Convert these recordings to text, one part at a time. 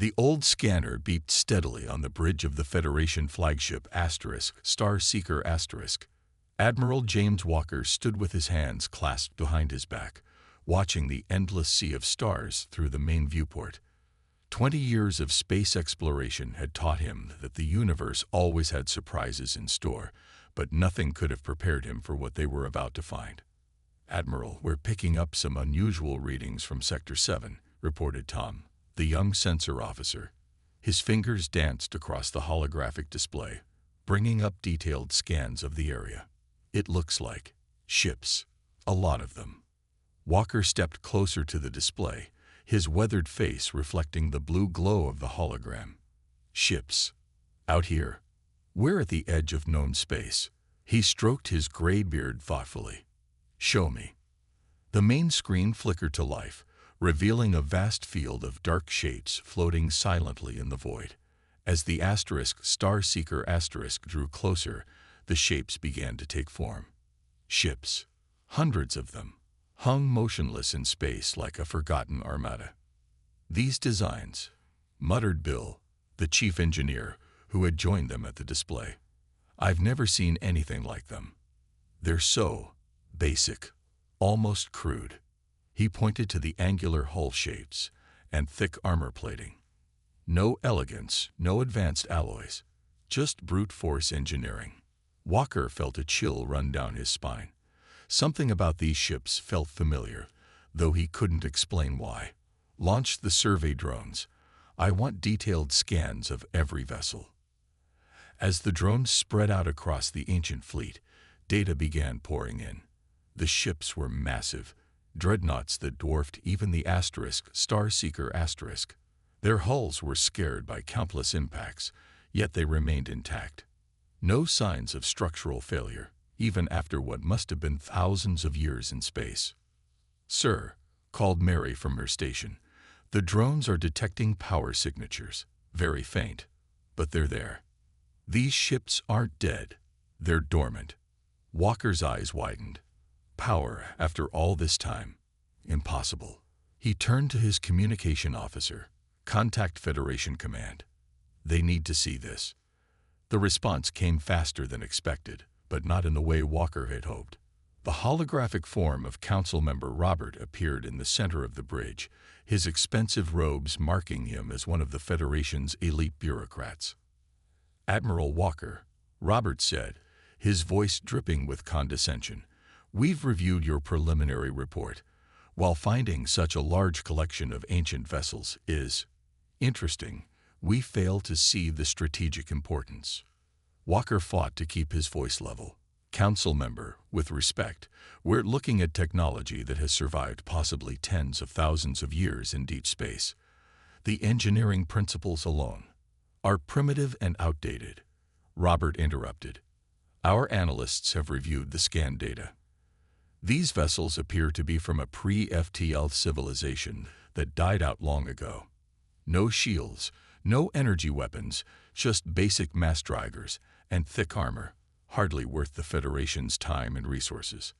The old scanner beeped steadily on the bridge of the Federation flagship Star Seeker *. Admiral James Walker stood with his hands clasped behind his back, watching the endless sea of stars through the main viewport. 20 years of space exploration had taught him that the universe always had surprises in store, but nothing could have prepared him for what they were about to find. "Admiral, we're picking up some unusual readings from Sector 7, reported Tom, the young sensor officer. His fingers danced across the holographic display, bringing up detailed scans of the area. "It looks like ships, a lot of them." Walker stepped closer to the display, his weathered face reflecting the blue glow of the hologram. "Ships. Out here. We're at the edge of known space." He stroked his gray beard thoughtfully. "Show me." The main screen flickered to life, revealing a vast field of dark shapes floating silently in the void. As the Star Seeker drew closer, the shapes began to take form. Ships, hundreds of them, hung motionless in space like a forgotten armada. "These designs," muttered Bill, the chief engineer, who had joined them at the display. "I've never seen anything like them. They're so basic, almost crude." He pointed to the angular hull shapes and thick armor plating. No elegance, no advanced alloys, just brute force engineering. Walker felt a chill run down his spine. Something about these ships felt familiar, though he couldn't explain why. "Launch the survey drones. I want detailed scans of every vessel." As the drones spread out across the ancient fleet, data began pouring in. The ships were massive, dreadnoughts that dwarfed even the Star Seeker *. Their hulls were scarred by countless impacts, yet they remained intact. No signs of structural failure, even after what must have been thousands of years in space. "Sir," called Mary from her station, "the drones are detecting power signatures, very faint, but they're there. These ships aren't dead, they're dormant." Walker's eyes widened. Power after all this time? Impossible. He turned to his communication officer. "Contact Federation Command. They need to see this." The response came faster than expected, but not in the way Walker had hoped. The holographic form of Council Member Robert appeared in the center of the bridge, his expensive robes marking him as one of the Federation's elite bureaucrats. "Admiral Walker," Robert said, his voice dripping with condescension, "we've reviewed your preliminary report. While finding such a large collection of ancient vessels is interesting, we fail to see the strategic importance." Walker fought to keep his voice level. "Council member, with respect, we're looking at technology that has survived possibly tens of thousands of years in deep space. The engineering principles alone are primitive and outdated." Robert interrupted. "Our analysts have reviewed the scan data. These vessels appear to be from a pre-FTL civilization that died out long ago. No shields, no energy weapons, just basic mass drivers and thick armor, hardly worth the Federation's time and resources."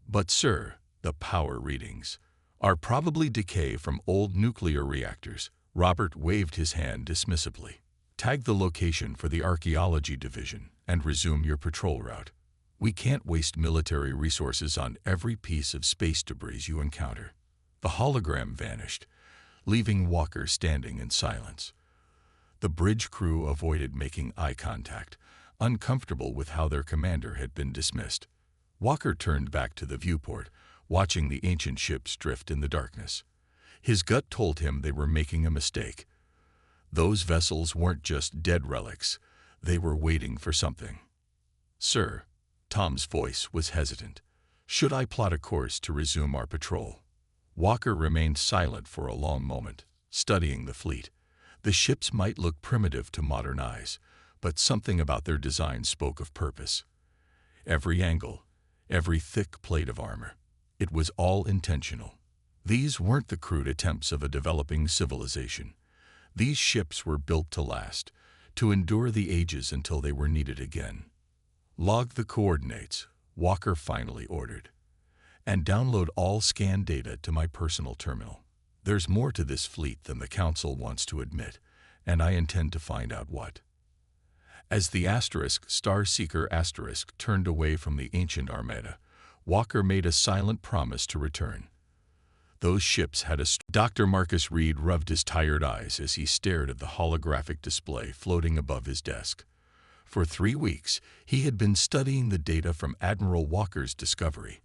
"But sir, the power readings are probably decay from old nuclear reactors." Robert waved his hand dismissively. "Tag the location for the Archaeology Division and resume your patrol route. We can't waste military resources on every piece of space debris you encounter." The hologram vanished, leaving Walker standing in silence. The bridge crew avoided making eye contact, uncomfortable with how their commander had been dismissed. Walker turned back to the viewport, watching the ancient ships drift in the darkness. His gut told him they were making a mistake. Those vessels weren't just dead relics, they were waiting for something. "Sir," Tom's voice was hesitant, "should I plot a course to resume our patrol?" Walker remained silent for a long moment, studying the fleet. The ships might look primitive to modern eyes, but something about their design spoke of purpose. Every angle, every thick plate of armor, it was all intentional. These weren't the crude attempts of a developing civilization. These ships were built to last, to endure the ages until they were needed again. "Log the coordinates," Walker finally ordered, "and download all scan data to my personal terminal." There's more to this fleet than the Council wants to admit, and I intend to find out what. As the Star Seeker turned away from the ancient Armada, Walker made a silent promise to return. Those ships had a... Dr. Marcus Reed rubbed his tired eyes as he stared at the holographic display floating above his desk. For 3 weeks, he had been studying the data from Admiral Walker's discovery,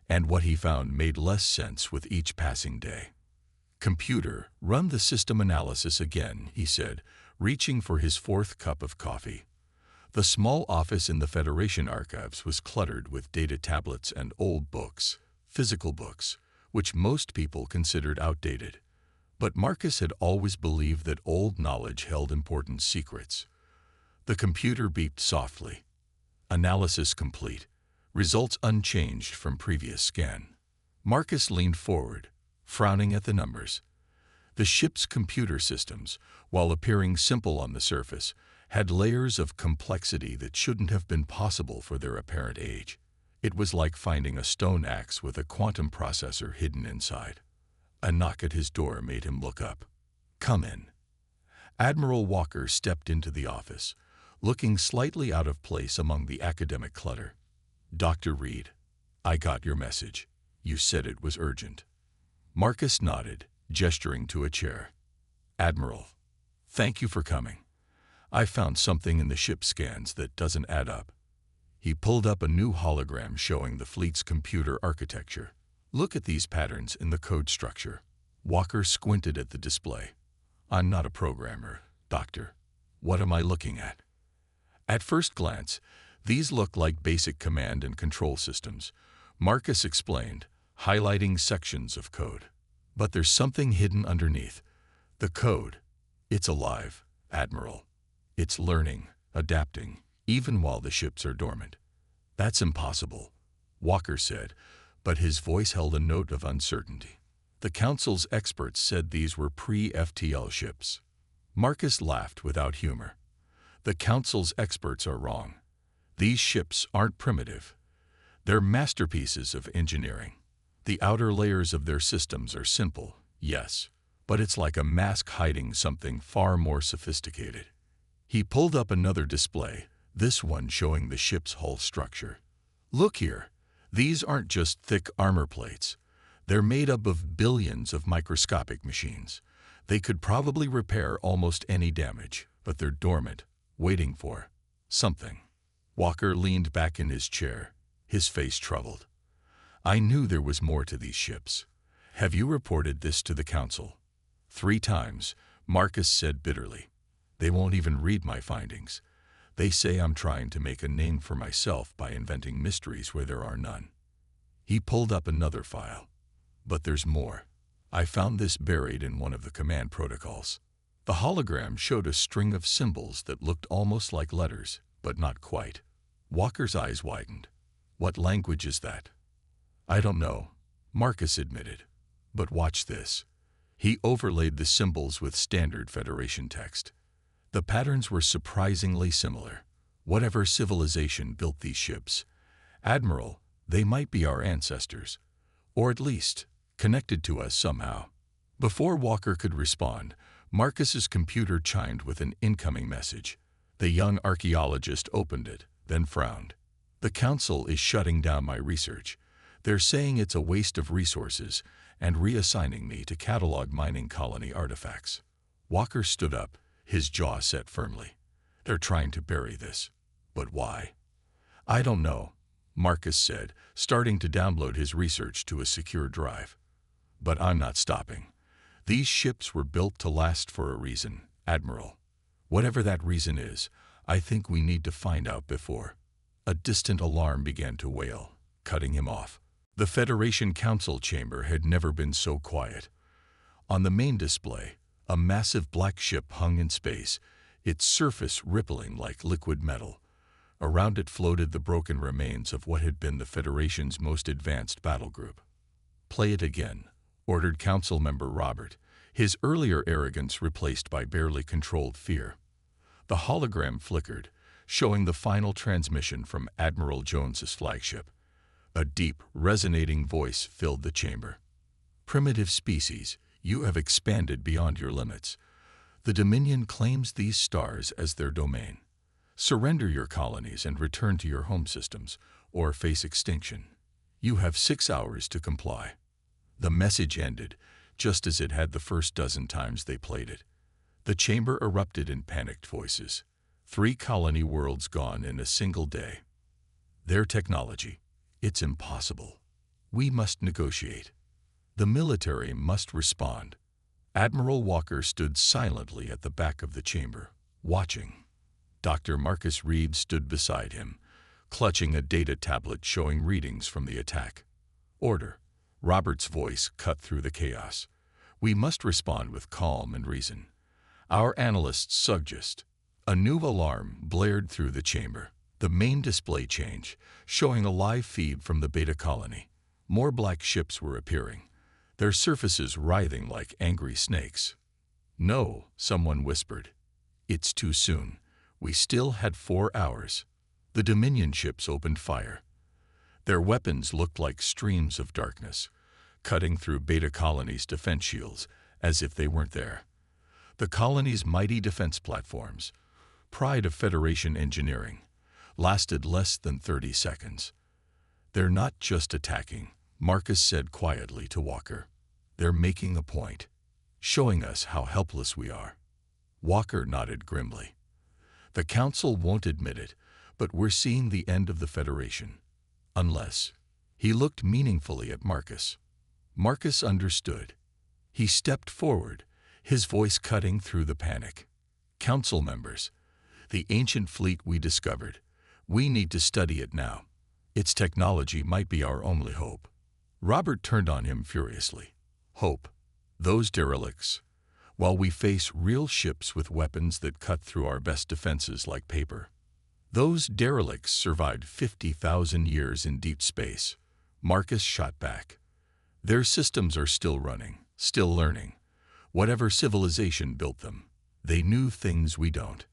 and what he found made less sense with each passing day. "Computer, run the system analysis again," he said, reaching for his 4th cup of coffee. The small office in the Federation archives was cluttered with data tablets and old books, physical books, which most people considered outdated. But Marcus had always believed that old knowledge held important secrets. The computer beeped softly. "Analysis complete. Results unchanged from previous scan." Marcus leaned forward, frowning at the numbers. The ship's computer systems, while appearing simple on the surface, had layers of complexity that shouldn't have been possible for their apparent age. It was like finding a stone axe with a quantum processor hidden inside. A knock at his door made him look up. "Come in." Admiral Walker stepped into the office, looking slightly out of place among the academic clutter. "Dr. Reed, I got your message. You said it was urgent." Marcus nodded, gesturing to a chair. "Admiral, thank you for coming. I found something in the ship scans that doesn't add up." He pulled up a new hologram showing the fleet's computer architecture. "Look at these patterns in the code structure." Walker squinted at the display. "I'm not a programmer, Doctor. What am I looking at?" At first glance, these look like basic command and control systems, Marcus explained, highlighting sections of code. "But there's something hidden underneath. The code, it's alive, Admiral. It's learning, adapting, even while the ships are dormant." "That's impossible," Walker said, but his voice held a note of uncertainty. "The Council's experts said these were pre-FTL ships." Marcus laughed without humor. "The Council's experts are wrong. These ships aren't primitive. They're masterpieces of engineering. The outer layers of their systems are simple, yes, but it's like a mask hiding something far more sophisticated." He pulled up another display, this one showing the ship's hull structure. "Look here. These aren't just thick armor plates. They're made up of billions of microscopic machines. They could probably repair almost any damage, but they're dormant, waiting for something." Walker leaned back in his chair, his face troubled. "I knew there was more to these ships. Have you reported this to the Council?" "3 times, Marcus said bitterly. "They won't even read my findings. They say I'm trying to make a name for myself by inventing mysteries where there are none." He pulled up another file. "But there's more. I found this buried in one of the command protocols." The hologram showed a string of symbols that looked almost like letters, but not quite. Walker's eyes widened. "What language is that?" "I don't know," Marcus admitted. "But watch this." He overlaid the symbols with standard Federation text. The patterns were surprisingly similar. "Whatever civilization built these ships, Admiral, they might be our ancestors, or at least connected to us somehow." Before Walker could respond, Marcus's computer chimed with an incoming message. The young archaeologist opened it, then frowned. "The Council is shutting down my research. They're saying it's a waste of resources and reassigning me to catalog mining colony artifacts." Walker stood up, his jaw set firmly. "They're trying to bury this. But why?" "I don't know," Marcus said, starting to download his research to a secure drive. "But I'm not stopping. These ships were built to last for a reason, Admiral. Whatever that reason is, I think we need to find out before." A distant alarm began to wail, cutting him off. The Federation Council chamber had never been so quiet. On the main display, a massive black ship hung in space, its surface rippling like liquid metal. Around it floated the broken remains of what had been the Federation's most advanced battle group. "Play it again," ordered Council Member Robert, his earlier arrogance replaced by barely controlled fear. The hologram flickered, showing the final transmission from Admiral Jones's flagship. A deep, resonating voice filled the chamber. "Primitive species, You have expanded beyond your limits. The Dominion claims these stars as their domain. Surrender your colonies and return to your home systems, or face extinction. You have 6 hours to comply." The message ended, just as it had the first dozen times they played it. The chamber erupted in panicked voices. 3 colony worlds gone in a single day. Their technology. It's impossible. We must negotiate. The military must respond. Admiral Walker stood silently at the back of the chamber, watching. Dr. Marcus Reed stood beside him, clutching a data tablet showing readings from the attack. "Order." Robert's voice cut through the chaos. "We must respond with calm and reason. Our analysts suggest." A new alarm blared through the chamber. The main display changed, showing a live feed from the Beta colony. More black ships were appearing, their surfaces writhing like angry snakes. "No," someone whispered. "It's too soon. We still had 4 hours." The Dominion ships opened fire. Their weapons looked like streams of darkness, cutting through Beta colony's defense shields as if they weren't there. The colony's mighty defense platforms, pride of Federation engineering, lasted less than 30 seconds. "They're not just attacking," Marcus said quietly to Walker. "They're making a point, showing us how helpless we are." Walker nodded grimly. "The Council won't admit it, but we're seeing the end of the Federation. Unless..." He looked meaningfully at Marcus. Marcus understood. He stepped forward, his voice cutting through the panic. "Council members, the ancient fleet we discovered, we need to study it now. Its technology might be our only hope." Robert turned on him furiously. "Hope? Those derelicts? While we face real ships with weapons that cut through our best defenses like paper. Those derelicts survived 50,000 years in deep space." Marcus shot back. "Their systems are still running, still learning. Whatever civilization built them, they knew things we don't."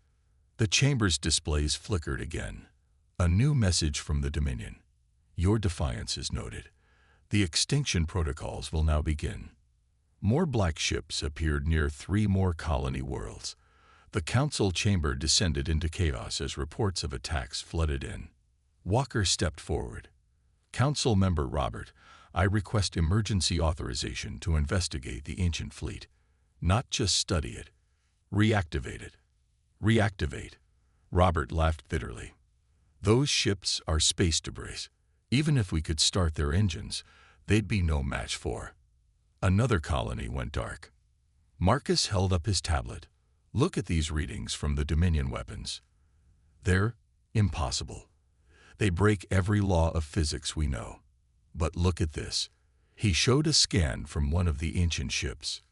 The chamber's displays flickered again. A new message from the Dominion. "Your defiance is noted. The extinction protocols will now begin." More black ships appeared near 3 more colony worlds. The council chamber descended into chaos as reports of attacks flooded in. Walker stepped forward. "Council member Robert, I request emergency authorization to investigate the ancient fleet. Not just study it. Reactivate it." "Reactivate?" Robert laughed bitterly. "Those ships are space debris. Even if we could start their engines, they'd be no match for." Another colony went dark. Marcus held up his tablet. "Look at these readings from the Dominion weapons. They're impossible. They break every law of physics we know. But look at this." He showed a scan from one of the ancient ships.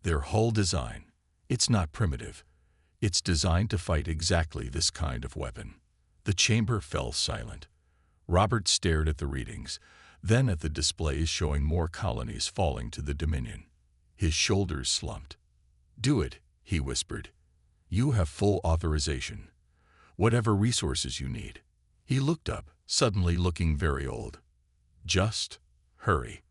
"Their hull design, it's not primitive. It's designed to fight exactly this kind of weapon." The chamber fell silent. Robert stared at the readings, then at the displays showing more colonies falling to the Dominion. His shoulders slumped. "Do it," he whispered. "You have full authorization. Whatever resources you need." He looked up, suddenly looking very old. "Just hurry."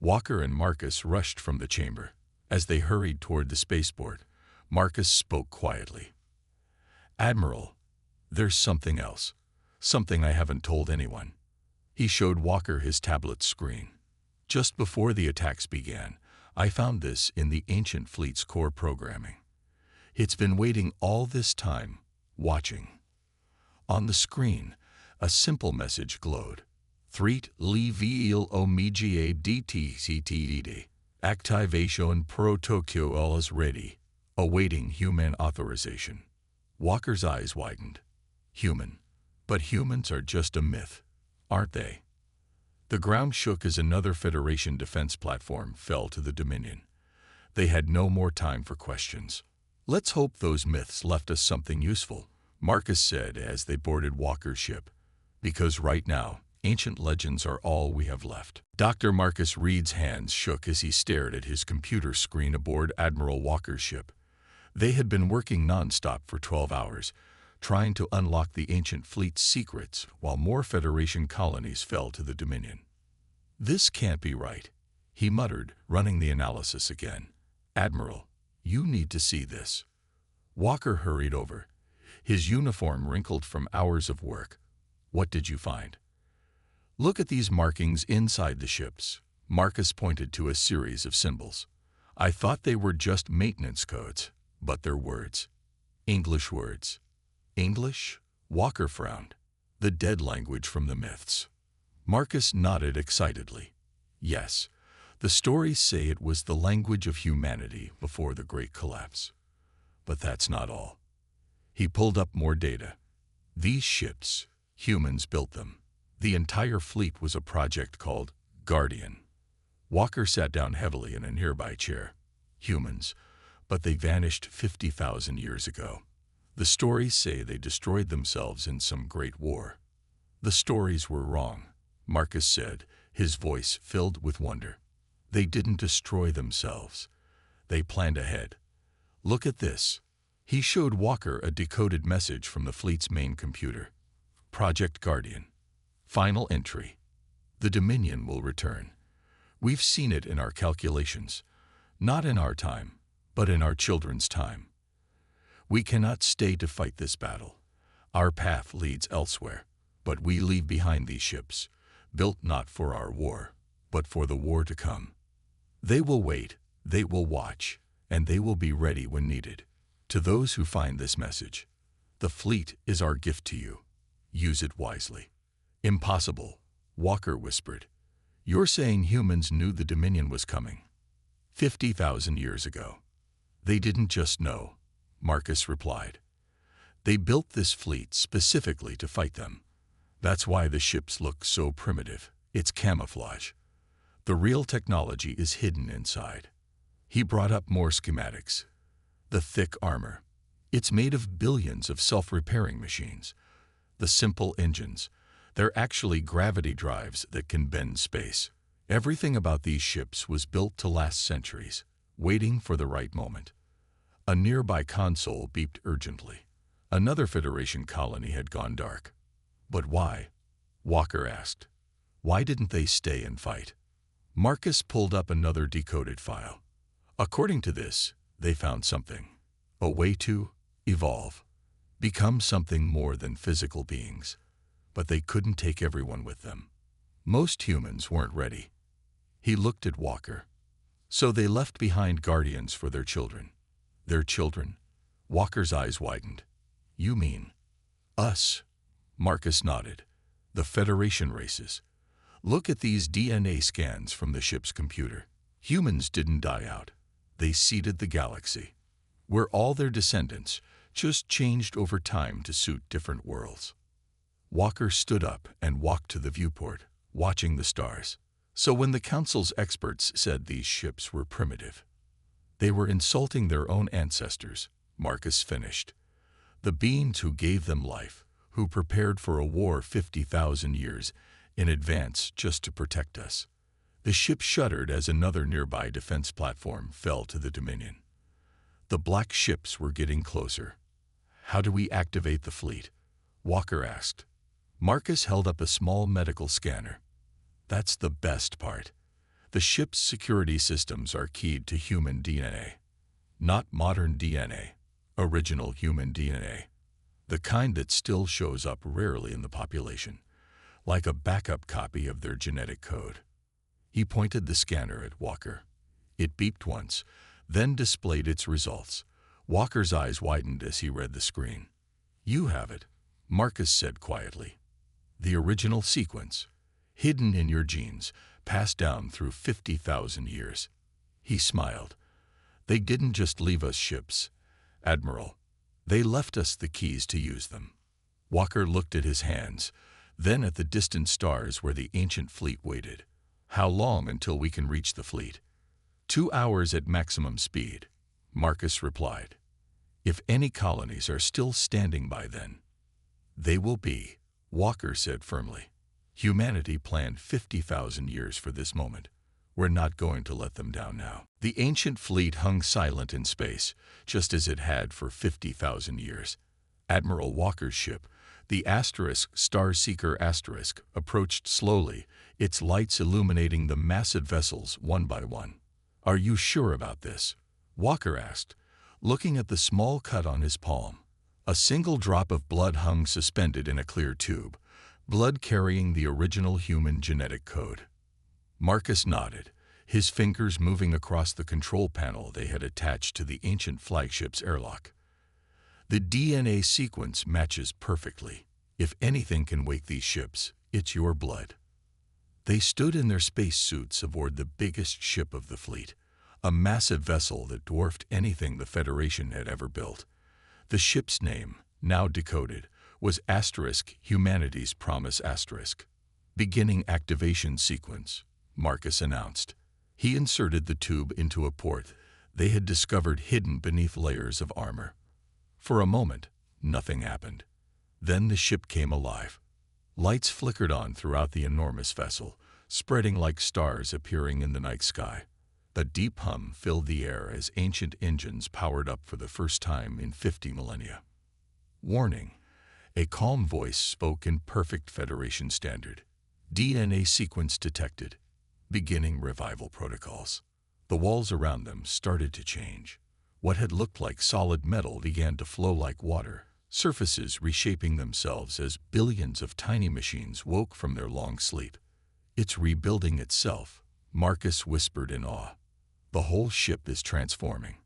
Walker and Marcus rushed from the chamber. As they hurried toward the spaceport, Marcus spoke quietly. "Admiral, there's something else. Something I haven't told anyone." He showed Walker his tablet screen. "Just before the attacks began, I found this in the ancient fleet's core programming. It's been waiting all this time, watching." On the screen, a simple message glowed. "Threat level omega dtctd. Activation protocol is ready. Awaiting human authorization." Walker's eyes widened. Human. But humans are just a myth, aren't they? The ground shook as another Federation defense platform fell to the Dominion. They had no more time for questions. "Let's hope those myths left us something useful," Marcus said as they boarded Walker's ship. "Because right now, ancient legends are all we have left." Dr. Marcus Reed's hands shook as he stared at his computer screen aboard Admiral Walker's ship. They had been working non-stop for 12 hours, trying to unlock the ancient fleet's secrets while more Federation colonies fell to the Dominion. "This can't be right." he muttered, running the analysis again. "Admiral, you need to see this." Walker hurried over, his uniform wrinkled from hours of work. "What did you find?" "Look at these markings inside the ships." Marcus pointed to a series of symbols. "I thought they were just maintenance codes, but they're words. English words." "English?" Walker frowned. "The dead language from the myths." Marcus nodded excitedly. "Yes, the stories say it was the language of humanity before the Great Collapse. But that's not all." He pulled up more data. "These ships, humans built them. The entire fleet was a project called Guardian." Walker sat down heavily in a nearby chair. "Humans, but they vanished 50,000 years ago. The stories say they destroyed themselves in some great war." "The stories were wrong," Marcus said, his voice filled with wonder. "They didn't destroy themselves. They planned ahead. Look at this." He showed Walker a decoded message from the fleet's main computer. "Project Guardian. Final entry. The Dominion will return. We've seen it in our calculations. Not in our time, but in our children's time. We cannot stay to fight this battle. Our path leads elsewhere, but we leave behind these ships, built not for our war, but for the war to come. They will wait, they will watch, and they will be ready when needed. To those who find this message, the fleet is our gift to you. Use it wisely." "Impossible," Walker whispered. "You're saying humans knew the Dominion was coming 50,000 years ago." "They didn't just know," Marcus replied. "They built this fleet specifically to fight them. That's why the ships look so primitive. It's camouflage. The real technology is hidden inside." He brought up more schematics. "The thick armor. It's made of billions of self-repairing machines. The simple engines. They're actually gravity drives that can bend space. Everything about these ships was built to last centuries, waiting for the right moment." A nearby console beeped urgently. Another Federation colony had gone dark. "But why?" Walker asked. "Why didn't they stay and fight?" Marcus pulled up another decoded file. "According to this, they found something. A way to evolve. Become something more than physical beings. But they couldn't take everyone with them. Most humans weren't ready." He looked at Walker. "So they left behind guardians for their children." "Their children?" Walker's eyes widened. "You mean us?" Marcus nodded. "The Federation races. Look at these DNA scans from the ship's computer. Humans didn't die out. They seeded the galaxy. We're all their descendants, just changed over time to suit different worlds." Walker stood up and walked to the viewport, watching the stars. "So when the Council's experts said these ships were primitive, they were insulting their own ancestors," Marcus finished. "The beings who gave them life, who prepared for a war 50,000 years in advance just to protect us." The ship shuddered as another nearby defense platform fell to the Dominion. The black ships were getting closer. "How do we activate the fleet?" Walker asked. Marcus held up a small medical scanner. "That's the best part. The ship's security systems are keyed to human DNA. Not modern DNA, original human DNA. The kind that still shows up rarely in the population, like a backup copy of their genetic code." He pointed the scanner at Walker. It beeped once, then displayed its results. Walker's eyes widened as he read the screen. "You have it," Marcus said quietly. "The original sequence, hidden in your genes, passed down through 50,000 years." He smiled. "They didn't just leave us ships, Admiral. They left us the keys to use them." Walker looked at his hands, then at the distant stars where the ancient fleet waited. "How long until we can reach the fleet?" 2 hours at maximum speed," Marcus replied. "If any colonies are still standing by then." "They will be," Walker said firmly. "Humanity planned 50,000 years for this moment. We're not going to let them down now." The ancient fleet hung silent in space, just as it had for 50,000 years. Admiral Walker's ship, The Star Seeker approached slowly, its lights illuminating the massive vessels one by one. "Are you sure about this?" Walker asked, looking at the small cut on his palm. A single drop of blood hung suspended in a clear tube, blood carrying the original human genetic code. Marcus nodded, his fingers moving across the control panel they had attached to the ancient flagship's airlock. "The DNA sequence matches perfectly. If anything can wake these ships, it's your blood." They stood in their spacesuits aboard the biggest ship of the fleet, a massive vessel that dwarfed anything the Federation had ever built. The ship's name, now decoded, was Humanity's Promise *. "Beginning activation sequence," Marcus announced. He inserted the tube into a port they had discovered hidden beneath layers of armor. For a moment, nothing happened. Then the ship came alive. Lights flickered on throughout the enormous vessel, spreading like stars appearing in the night sky. A deep hum filled the air as ancient engines powered up for the first time in 50 millennia. "Warning," a calm voice spoke in perfect Federation standard. "DNA sequence detected. Beginning revival protocols." The walls around them started to change. What had looked like solid metal began to flow like water, surfaces reshaping themselves as billions of tiny machines woke from their long sleep. "It's rebuilding itself," Marcus whispered in awe. "The whole ship is transforming."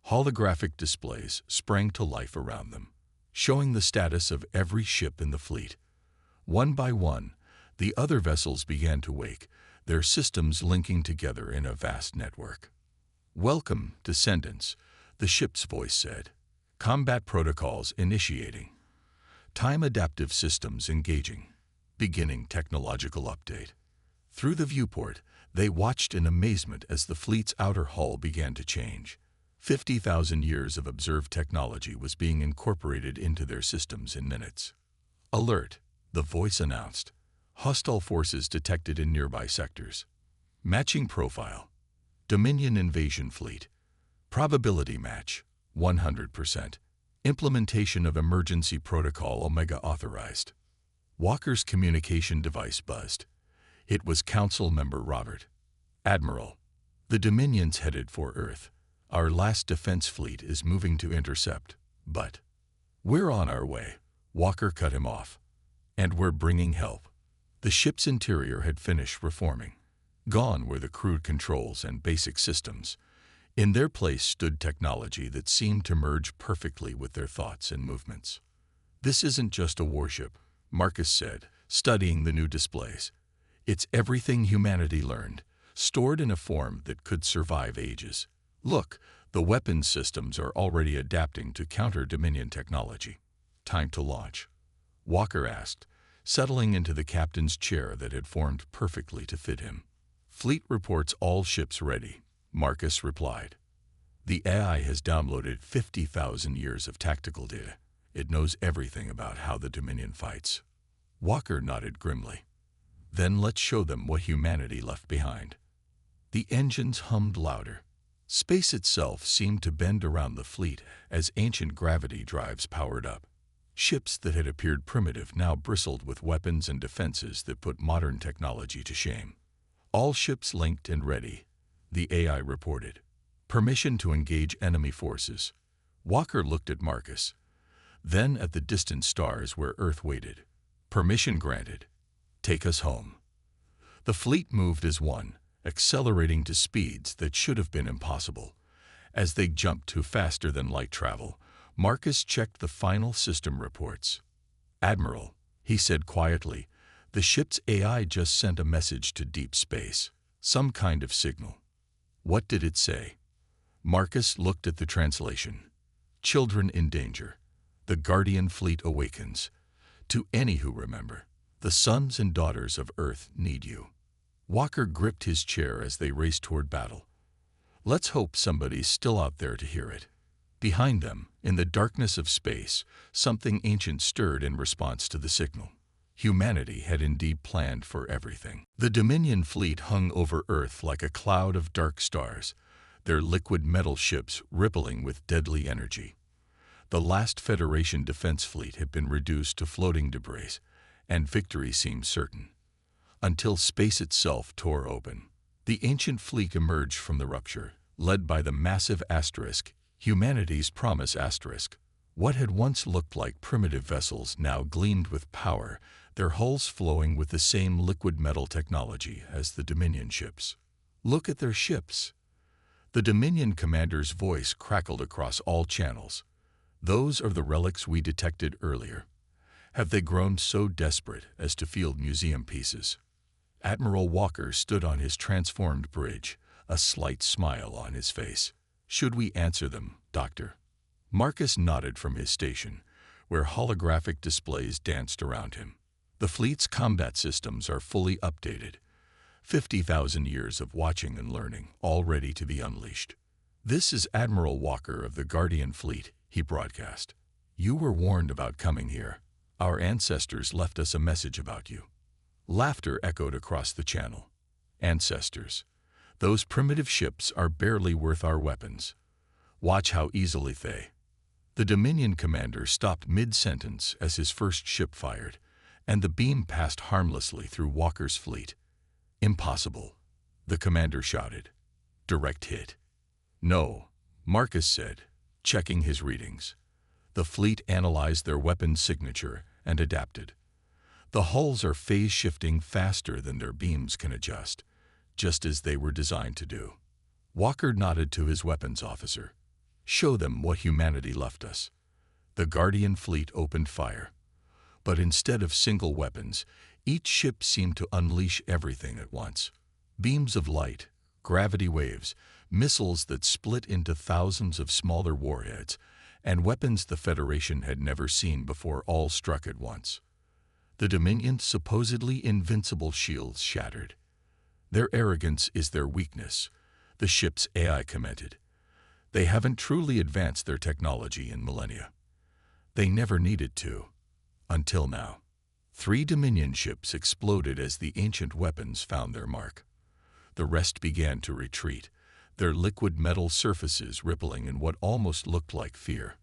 Holographic displays sprang to life around them, showing the status of every ship in the fleet. One by one, the other vessels began to wake, their systems linking together in a vast network. "Welcome, descendants," the ship's voice said. "Combat protocols initiating. Time-adaptive systems engaging. Beginning technological update." Through the viewport, they watched in amazement as the fleet's outer hull began to change. 50,000 years of observed technology was being incorporated into their systems in minutes. "Alert," the voice announced. "Hostile forces detected in nearby sectors. Matching profile. Dominion invasion fleet. Probability match, 100%. Implementation of emergency protocol Omega authorized." Walker's communication device buzzed. It was Council Member Robert. "Admiral, the Dominion's headed for Earth. Our last defense fleet is moving to intercept, but—" "We're on our way," Walker cut him off. "And we're bringing help." The ship's interior had finished reforming. Gone were the crude controls and basic systems. In their place stood technology that seemed to merge perfectly with their thoughts and movements. "This isn't just a warship," Marcus said, studying the new displays. "It's everything humanity learned, stored in a form that could survive ages. Look, the weapons systems are already adapting to counter Dominion technology." "Time to launch?" Walker asked, settling into the captain's chair that had formed perfectly to fit him. "Fleet reports all ships ready," Marcus replied. "The AI has downloaded 50,000 years of tactical data. It knows everything about how the Dominion fights." Walker nodded grimly. "Then let's show them what humanity left behind." The engines hummed louder. Space itself seemed to bend around the fleet as ancient gravity drives powered up. Ships that had appeared primitive now bristled with weapons and defenses that put modern technology to shame. "All ships linked and ready," the AI reported. "Permission to engage enemy forces." Walker looked at Marcus, then at the distant stars where Earth waited. "Permission granted. Take us home." The fleet moved as one, accelerating to speeds that should have been impossible. As they jumped to faster than light travel, Marcus checked the final system reports. "Admiral," he said quietly, "the ship's AI just sent a message to deep space. Some kind of signal." "What did it say?" Marcus looked at the translation. "Children in danger. The Guardian fleet awakens. To any who remember, the sons and daughters of Earth need you." Walker gripped his chair as they raced toward battle. "Let's hope somebody's still out there to hear it." Behind them, in the darkness of space, something ancient stirred in response to the signal. Humanity had indeed planned for everything. The Dominion fleet hung over Earth like a cloud of dark stars, their liquid metal ships rippling with deadly energy. The last Federation defense fleet had been reduced to floating debris, and victory seemed certain. Until space itself tore open. The ancient fleet emerged from the rupture, led by the massive asterisk, humanity's promise asterisk. What had once looked like primitive vessels now gleamed with power, their hulls flowing with the same liquid metal technology as the Dominion ships. Look at their ships. The Dominion commander's voice crackled across all channels. Those are the relics we detected earlier. Have they grown so desperate as to field museum pieces? Admiral Walker stood on his transformed bridge, a slight smile on his face. Should we answer them, Doctor? Marcus nodded from his station, where holographic displays danced around him. The fleet's combat systems are fully updated. 50,000 years of watching and learning, all ready to be unleashed. This is Admiral Walker of the Guardian Fleet, he broadcast. You were warned about coming here. Our ancestors left us a message about you. Laughter echoed across the channel. Ancestors. Those primitive ships are barely worth our weapons. Watch how easily they. The Dominion commander stopped mid-sentence as his first ship fired, and the beam passed harmlessly through Walker's fleet. Impossible, the commander shouted. Direct hit. No, Marcus said, checking his readings. The fleet analyzed their weapon's signature and adapted. The hulls are phase-shifting faster than their beams can adjust, just as they were designed to do. Walker nodded to his weapons officer. Show them what humanity left us. The Guardian fleet opened fire. But instead of single weapons, each ship seemed to unleash everything at once. Beams of light, gravity waves, missiles that split into thousands of smaller warheads, and weapons the Federation had never seen before all struck at once. The Dominion's supposedly invincible shields shattered. Their arrogance is their weakness, the ship's AI commented. They haven't truly advanced their technology in millennia. They never needed to. Until now. 3 Dominion ships exploded as the ancient weapons found their mark. The rest began to retreat, their liquid metal surfaces rippling in what almost looked like fear.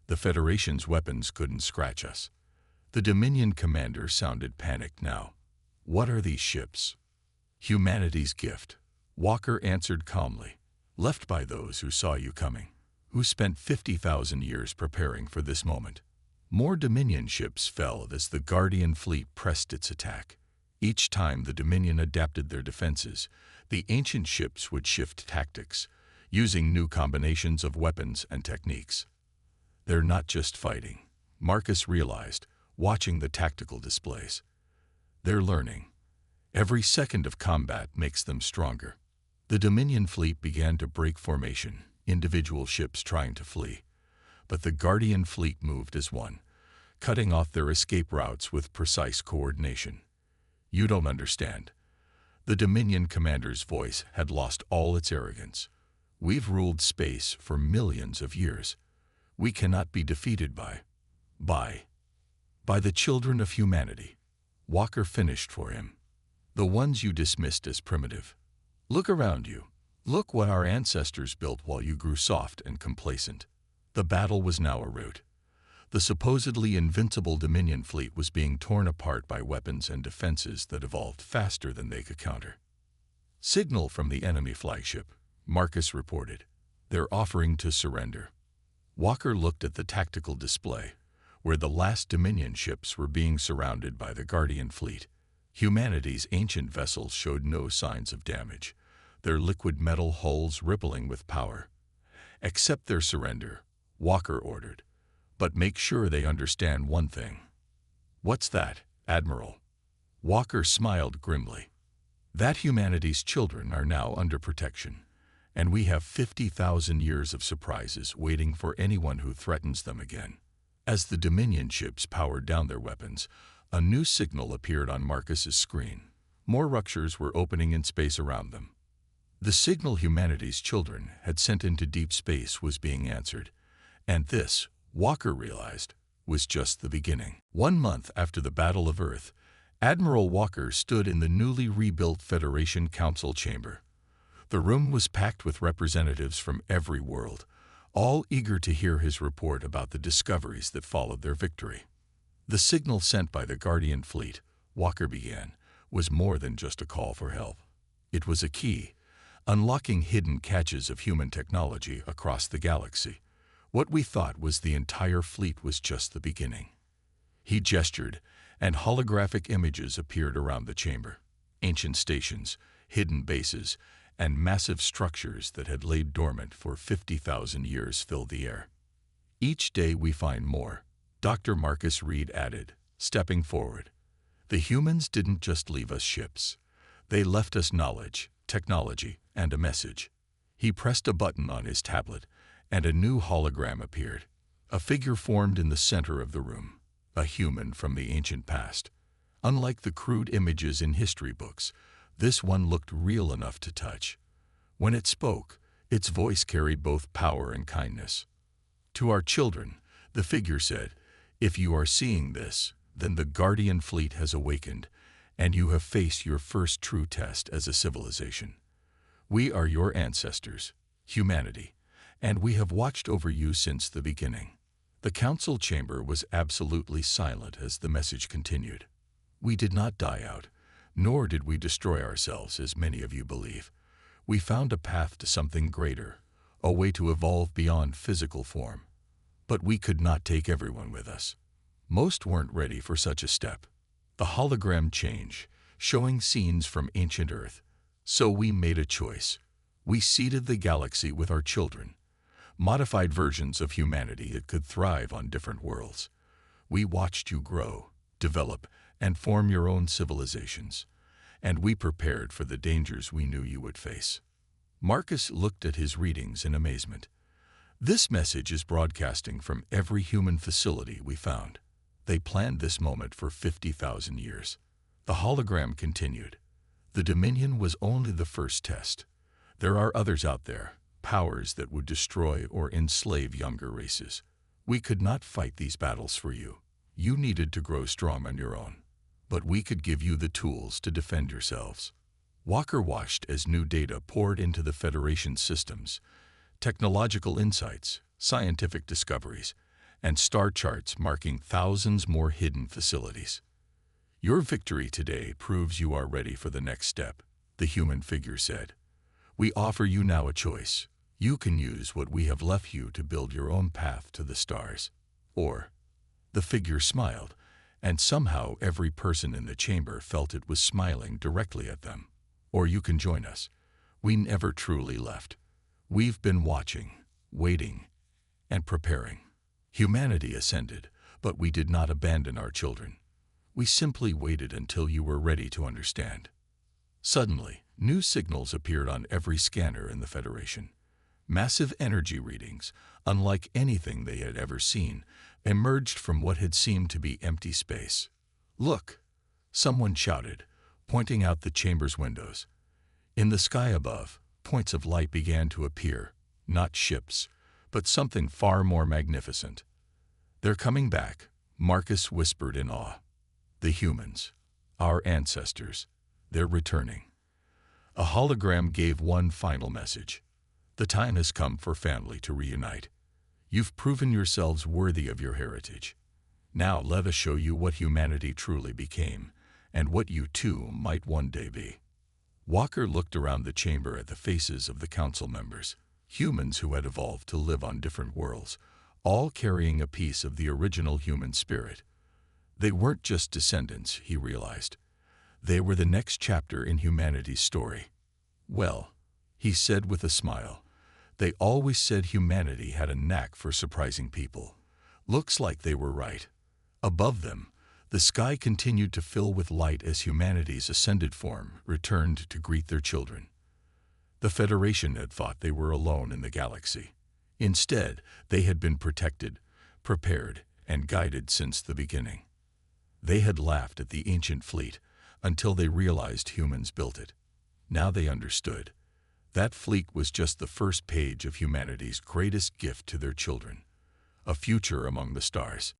The Federation's weapons couldn't scratch us. The Dominion commander sounded panicked now. What are these ships? Humanity's gift, Walker answered calmly. Left by those who saw you coming, who spent 50,000 years preparing for this moment. More Dominion ships fell as the Guardian fleet pressed its attack. Each time the Dominion adapted their defenses, the ancient ships would shift tactics, using new combinations of weapons and techniques. They're not just fighting, Marcus realized, watching the tactical displays. They're learning. Every second of combat makes them stronger. The Dominion fleet began to break formation, individual ships trying to flee. But the Guardian fleet moved as one, cutting off their escape routes with precise coordination. You don't understand. The Dominion commander's voice had lost all its arrogance. We've ruled space for millions of years. We cannot be defeated by the children of humanity. Walker finished for him. The ones you dismissed as primitive. Look around you. Look what our ancestors built while you grew soft and complacent. The battle was now a rout. The supposedly invincible Dominion fleet was being torn apart by weapons and defenses that evolved faster than they could counter. Signal from the enemy flagship, Marcus reported. They're offering to surrender. Walker looked at the tactical display, where the last Dominion ships were being surrounded by the Guardian fleet. Humanity's ancient vessels showed no signs of damage, their liquid metal hulls rippling with power. Accept their surrender, Walker ordered, but make sure they understand one thing. What's that, Admiral? Walker smiled grimly. That humanity's children are now under protection, and we have 50,000 years of surprises waiting for anyone who threatens them again. As the Dominion ships powered down their weapons, a new signal appeared on Marcus's screen. More ruptures were opening in space around them. The signal humanity's children had sent into deep space was being answered, and this, Walker realized, was just the beginning. 1 month after the Battle of Earth, Admiral Walker stood in the newly rebuilt Federation Council chamber. The room was packed with representatives from every world, all eager to hear his report about the discoveries that followed their victory. The signal sent by the Guardian fleet, Walker began, was more than just a call for help. It was a key, unlocking hidden caches of human technology across the galaxy. What we thought was the entire fleet was just the beginning. He gestured, and holographic images appeared around the chamber. Ancient stations, hidden bases, and massive structures that had laid dormant for 50,000 years filled the air. Each day we find more, Dr. Marcus Reed added, stepping forward. The humans didn't just leave us ships. They left us knowledge, technology, and a message. He pressed a button on his tablet, and a new hologram appeared. A figure formed in the center of the room, a human from the ancient past. Unlike the crude images in history books, this one looked real enough to touch. When it spoke, its voice carried both power and kindness. To our children, the figure said, if you are seeing this, then the Guardian fleet has awakened, and you have faced your first true test as a civilization. We are your ancestors, humanity, and we have watched over you since the beginning. The council chamber was absolutely silent as the message continued. We did not die out, nor did we destroy ourselves as many of you believe. We found a path to something greater, a way to evolve beyond physical form. But we could not take everyone with us. Most weren't ready for such a step. The hologram changed, showing scenes from ancient Earth. So we made a choice. We seeded the galaxy with our children, modified versions of humanity that could thrive on different worlds. We watched you grow, develop, and form your own civilizations, and we prepared for the dangers we knew you would face. Marcus looked at his readings in amazement. This message is broadcasting from every human facility we found. They planned this moment for 50,000 years. The hologram continued. The Dominion was only the first test. There are others out there, powers that would destroy or enslave younger races. We could not fight these battles for you. You needed to grow strong on your own. But we could give you the tools to defend yourselves. Walker watched as new data poured into the Federation's systems, technological insights, scientific discoveries, and star charts marking thousands more hidden facilities. Your victory today proves you are ready for the next step, the human figure said. We offer you now a choice. You can use what we have left you to build your own path to the stars. Or, the figure smiled, and somehow every person in the chamber felt it was smiling directly at them. Or you can join us. We never truly left. We've been watching, waiting, and preparing. Humanity ascended, but we did not abandon our children. We simply waited until you were ready to understand. Suddenly, new signals appeared on every scanner in the Federation. Massive energy readings, unlike anything they had ever seen, emerged from what had seemed to be empty space. Look! Someone shouted, pointing out the chamber's windows. In the sky above, points of light began to appear, not ships, but something far more magnificent. They're coming back, Marcus whispered in awe. The humans, our ancestors, they're returning. A hologram gave one final message. The time has come for family to reunite. You've proven yourselves worthy of your heritage. Now let us show you what humanity truly became, and what you too might one day be. Walker looked around the chamber at the faces of the council members, humans who had evolved to live on different worlds, all carrying a piece of the original human spirit. They weren't just descendants, he realized. They were the next chapter in humanity's story. Well, he said with a smile, they always said humanity had a knack for surprising people. Looks like they were right. Above them, the sky continued to fill with light as humanity's ascended form returned to greet their children. The Federation had thought they were alone in the galaxy. Instead, they had been protected, prepared, and guided since the beginning. They had laughed at the ancient fleet until they realized humans built it. Now they understood. That fleet was just the first page of humanity's greatest gift to their children, a future among the stars.